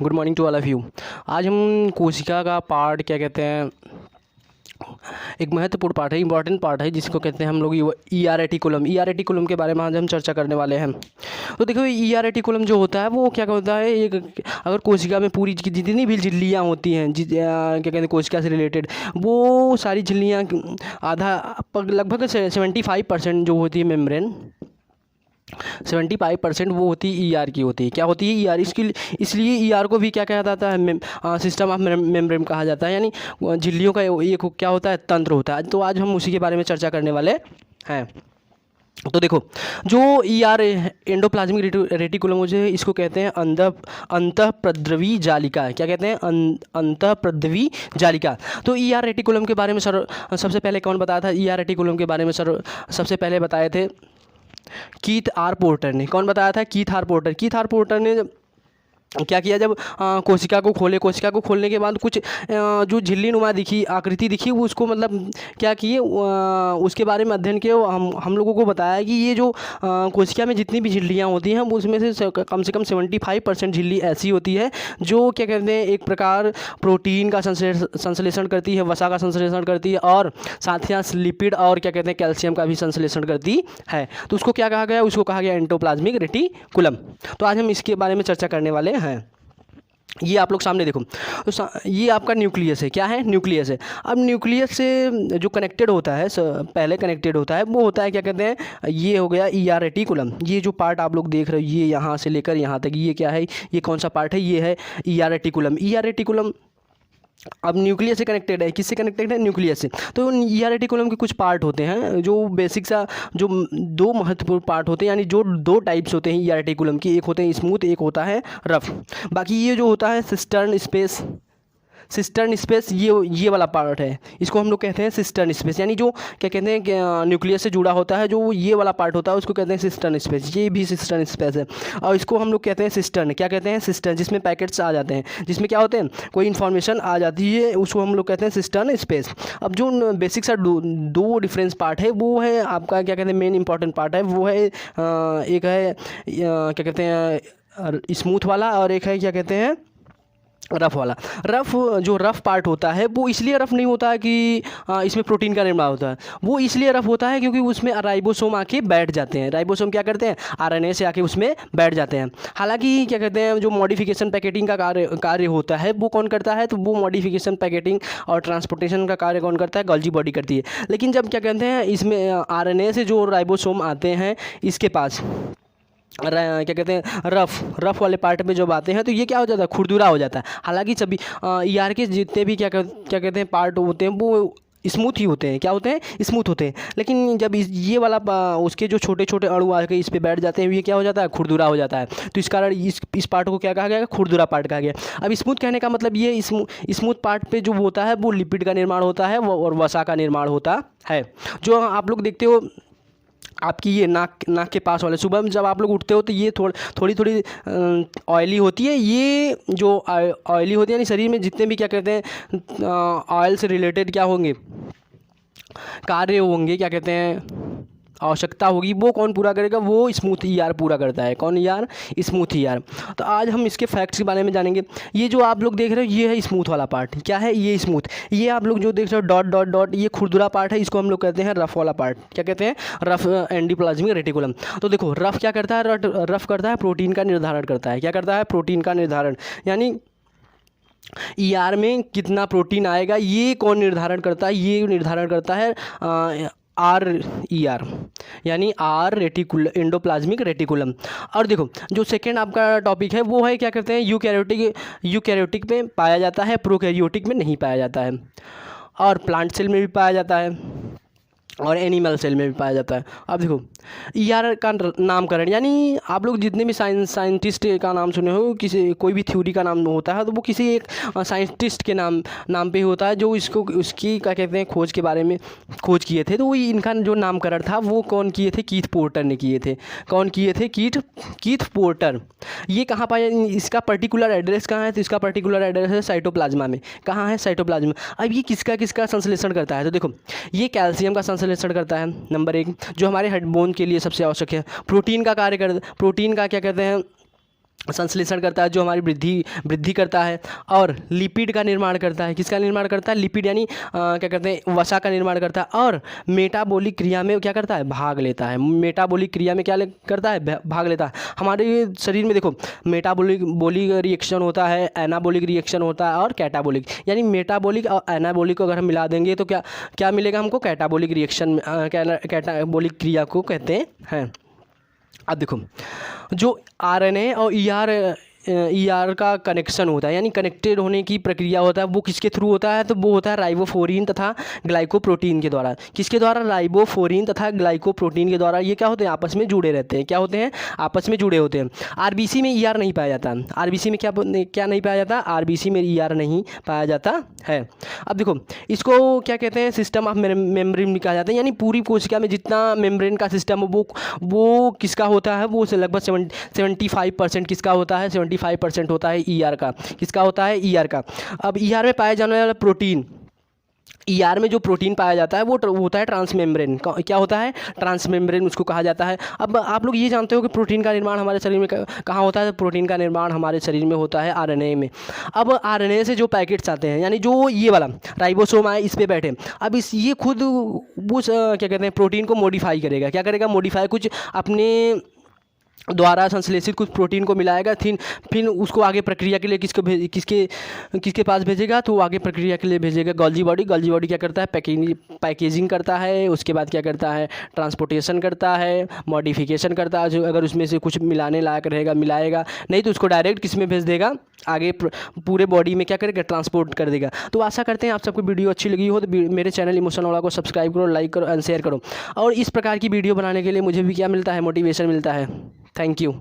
Good morning to all of you. आज हम कोशिका का पार्ट क्या कहते हैं, एक महत्वपूर्ण पार्ट है, इंपॉर्टेंट पार्ट है, जिसको कहते हैं हम लोग E R reticulum. E R reticulum के बारे में आज हम चर्चा करने वाले हैं। तो देखो, ई आर रेटिकुलम जो होता है वो क्या होता है, एक अगर कोशिका में पूरी जितनी भी झिल्लियाँ होती हैं, क्या कहते हैं कोशिका से रिलेटेड, वो सारी झिल्लियाँ आधा लगभग 75% जो होती है मेम्ब्रेन, 75% वो होती है ई आर की होती है। क्या होती है ई आर, इसकी इसलिए ई आर को भी क्या कहा जाता है, सिस्टम ऑफ मेम्ब्रेन कहा जाता है, यानी झिल्लियों का एक क्या होता है, तंत्र होता है। तो आज हम उसी के बारे में चर्चा करने वाले हैं। तो देखो, जो ई आर एंडोप्लाज्मिक रेटिकुलम मुझे इसको कहते हैं अंतःप्रद्रवी जालिका। क्या कहते हैं, अंतःप्रद्रवी जालिका। तो ई आर रेटिकुलम के बारे में सबसे पहले कौन बताया था, ई आर रेटिकुलम के बारे में सबसे पहले बताए थे कीथ आर पोर्टर ने। कौन बताया था, Keith R Porter. Keith R Porter ने क्या किया, जब कोशिका को खोलने के बाद कुछ जो झिल्ली नुमा दिखी, आकृति दिखी, वो उसको मतलब क्या किए, उसके बारे में अध्ययन किया। हम लोगों को बताया कि ये जो कोशिका में जितनी भी झिल्लियाँ होती हैं, उसमें से कम 75% झिल्ली ऐसी होती है जो क्या कहते हैं, एक प्रकार प्रोटीन का संश्लेषण करती है, वसा का संश्लेषण करती है, और साथ ही साथ लिपिड और क्या कहते हैं कैल्शियम का भी संश्लेषण करती है। तो उसको क्या कहा गया, उसको कहा गया एंडोप्लाज्मिक रेटिकुलम। तो आज हम इसके बारे में चर्चा करने वाले हैं। ये आप लोग सामने देखो, तो ये आपका न्यूक्लियस है। क्या है, न्यूक्लियस है। अब न्यूक्लियस से जो कनेक्टेड होता है, पहले कनेक्टेड होता है, वो होता है क्या कहते हैं, ये हो गया ई आर रेटिकुलम। ये जो पार्ट आप लोग देख रहे हो, ये यहाँ से लेकर यहाँ तक, ये क्या है, ये कौन सा पार्ट है, ये है E R reticulum. E R reticulum अब न्यूक्लियस से कनेक्टेड है, किससे कनेक्टेड है, न्यूक्लियस से। तो ई आर रेटिकुलम के कुछ पार्ट होते हैं जो बेसिक सा, जो दो महत्वपूर्ण पार्ट होते हैं, यानी जो दो टाइप्स होते हैं ई आर रेटिकुलम की, एक होते हैं स्मूथ, एक होता है रफ। बाकी ये जो होता है सिस्टर्न स्पेस, ये वाला पार्ट है, इसको हम लोग कहते हैं सिस्टर्न स्पेस। यानी जो क्या कहते हैं कि न्यूक्लियस से जुड़ा होता है, जो ये वाला पार्ट होता है, उसको कहते हैं सिस्टर्न स्पेस। ये भी सिस्टर्न स्पेस है, और इसको हम लोग कहते हैं सिस्टर्न। क्या कहते हैं, सिस्टर्न, जिसमें पैकेट्स आ जाते हैं, जिसमें क्या होते हैं, कोई इन्फॉर्मेशन आ जाती है, उसको हम लोग कहते हैं सिस्टर्न स्पेस। अब जो बेसिक सा दो डिफरेंस पार्ट है, वो है आपका क्या कहते हैं, मेन इंपॉर्टेंट पार्ट है, वो है एक है क्या कहते हैं स्मूथ वाला, और एक है क्या कहते हैं रफ़ वाला। जो रफ़ पार्ट होता है, वो इसलिए रफ़ नहीं होता है कि इसमें प्रोटीन का निर्माण होता है, वो इसलिए रफ़ होता है क्योंकि उसमें राइबोसोम आके बैठ जाते हैं। राइबोसोम क्या करते हैं, आरएनए से आके उसमें बैठ जाते हैं। हालांकि क्या कहते हैं, जो मॉडिफिकेशन पैकेटिंग का कार्य होता है, वो कौन करता है, तो वो मॉडिफिकेशन पैकेटिंग और ट्रांसपोर्टेशन का कार्य कौन करता है, गोल्जी बॉडी करती है। लेकिन जब क्या कहते हैं, इसमें आरएनए से जो राइबोसोम आते हैं इसके पास, क्या कहते हैं रफ़ वाले पार्ट में जब आते हैं, तो ये क्या हो जाता है, खुरदुरा हो जाता है। हालांकि सभी ई आर के जितने भी क्या कहते हैं पार्ट होते हैं, वो स्मूथ ही होते हैं। क्या होते हैं, स्मूथ होते हैं। लेकिन जब ये वाला उसके जो छोटे छोटे अणु आके इस पे बैठ जाते हैं, ये क्या हो जाता है, खुरदुरा हो जाता है। तो इस कारण इस पार्ट को क्या कहा गया, खुरदुरा पार्ट कहा गया। अब स्मूथ कहने का मतलब ये, स्मूथ पार्ट पे जो होता है, वो लिपिड का निर्माण होता है और वसा का निर्माण होता है। जो आप लोग देखते हो, आपकी ये नाक के पास वाले, सुबह में जब आप लोग उठते हो तो ये थोड़ी ऑयली होती है। ये जो ऑयली होती है, यानी शरीर में जितने भी क्या कहते हैं ऑयल से रिलेटेड क्या होंगे, कार्य होंगे, क्या कहते हैं आवश्यकता होगी, वो कौन पूरा करेगा, वो स्मूथ ई आर पूरा करता है। कौन E R, smooth E R. तो आज हम इसके फैक्ट्स के बारे में जानेंगे। ये जो आप लोग देख रहे हो, ये है स्मूथ वाला पार्ट। क्या है, ये स्मूथ। ये आप लोग जो देख रहे हो डॉट डॉट डॉट, ये खुरदुरा पार्ट है, इसको हम लोग कहते हैं रफ़ वाला पार्ट। क्या कहते हैं, रफ़ एंडोप्लाज्मिक रेटिकुलम। तो देखो, रफ़ क्या करता है, रफ़ करता है प्रोटीन का निर्धारण करता है। क्या करता है, प्रोटीन का निर्धारण, यानी ई आर में कितना प्रोटीन आएगा, ये कौन निर्धारण करता है, ये निर्धारण करता है आर ई आर, यानी आर एंडोप्लाज्मिक रेटिकुलम। और देखो, जो सेकेंड आपका टॉपिक है, वो है क्या कहते हैं, यूकैरियोटिक में पाया जाता है, प्रोकैरियोटिक में नहीं पाया जाता है, और प्लांट सेल में भी पाया जाता है, और एनिमल सेल में भी पाया जाता है। अब देखो, ई आर का नामकरण, यानी आप लोग जितने भी साइंटिस्ट का नाम सुने हो, कोई भी थ्योरी का नाम होता है, तो वो किसी एक साइंटिस्ट के नाम पे होता है, जो उसकी क्या कहते हैं खोज के बारे में खोज किए थे। तो वो इनका जो नामकरण था, वो कौन किए थे, कीथ पोर्टर ने किए थे। कौन किए थे, कीथ पोर्टर। ये कहाँ पाया, इसका पर्टिकुलर एड्रेस कहाँ है, तो इसका पर्टिकुलर एड्रेस है साइटोप्लाज्मा में। कहाँ है, साइटोप्लाज्मा। अब ये किसका संश्लेषण करता है, तो देखो, ये कैल्शियम का संश्लेषण करता है, नंबर 1, जो हमारे बोन के लिए सबसे आवश्यक है। प्रोटीन का क्या कहते हैं, संश्लेषण करता है, जो हमारी वृद्धि करता है, और लिपिड का निर्माण करता है। किसका निर्माण करता है? लिपिड, यानी क्या कहते हैं, वसा का निर्माण करता है, और मेटाबॉलिक क्रिया में क्या करता है? भाग लेता है। मेटाबॉलिक क्रिया में क्या करता है? भाग लेता है। हमारे शरीर में देखो बोलिक रिएक्शन होता है, एनाबॉलिक रिएक्शन होता है, और कैटाबॉलिक, यानी मेटाबॉलिक और एनाबॉलिक को अगर हम मिला देंगे तो क्या मिलेगा हमको? कैटाबॉलिक रिएक्शन, कैटाबॉलिक क्रिया को कहते हैं। अब देखो, जो आरएनए और ईआर का कनेक्शन होता है, यानी कनेक्टेड होने की प्रक्रिया होता है, वो किसके थ्रू होता है? तो वो होता है राइबोफ्लोरीन तथा ग्लाइकोप्रोटीन के द्वारा। किसके द्वारा? राइबोफ्लोरीन तथा ग्लाइकोप्रोटीन के द्वारा। ये क्या होते हैं? आपस में जुड़े रहते हैं। क्या होते हैं? आपस में जुड़े होते हैं। आरबीसी में ईआर नहीं पाया जाता। आरबीसी में क्या नहीं पाया जाता? आरबीसी में ईआर नहीं पाया जाता है। अब देखो, इसको क्या कहते हैं? सिस्टम ऑफ मेम्ब्रेन कहा जाता है, यानी पूरी कोशिका में जितना मेम्ब्रेन का सिस्टम हो वो किसका होता है? वो लगभग 75% किसका होता है? 75% होता है ईआर का। किसका होता है? ईआर का। अब ईआर में पाया जाने वाला प्रोटीन, ईआर में जो प्रोटीन पाया जाता है वो होता है ट्रांसमेम्ब्रेन। क्या होता है? ट्रांसमेम्ब्रेन उसको कहा जाता है। अब आप लोग ये जानते हो कि प्रोटीन का निर्माण हमारे शरीर में कहाँ होता है? प्रोटीन का निर्माण हमारे शरीर में होता है आरएनए में। अब आरएनए से जो पैकेट्स आते हैं, यानी जो ये वाला राइबोसोम है इस पे बैठे, अब ये खुद वो क्या कहते हैं, प्रोटीन को मॉडिफाई करेगा। क्या करेगा? मॉडिफाई, कुछ अपने द्वारा संश्लेषित कुछ प्रोटीन को मिलाएगा, फिर उसको आगे प्रक्रिया के लिए किसके पास भेजेगा? तो आगे प्रक्रिया के लिए भेजेगा गोल्जी बॉडी। गोल्जी बॉडी क्या करता है? पैकेजिंग करता है। उसके बाद क्या करता है? ट्रांसपोर्टेशन करता है, मॉडिफिकेशन करता है। जो अगर उसमें से कुछ मिलाने लायक रहेगा मिलाएगा, नहीं तो उसको डायरेक्ट किस में भेज देगा? आगे पूरे बॉडी में क्या करेगा? ट्रांसपोर्ट कर देगा। तो आशा करते हैं आप सबको वीडियो अच्छी लगी हो तो मेरे चैनल इमोशन वाला को सब्सक्राइब करो, लाइक करो एंड शेयर करो। और इस प्रकार की वीडियो बनाने के लिए मुझे भी क्या मिलता है? मोटिवेशन मिलता है। Thank you.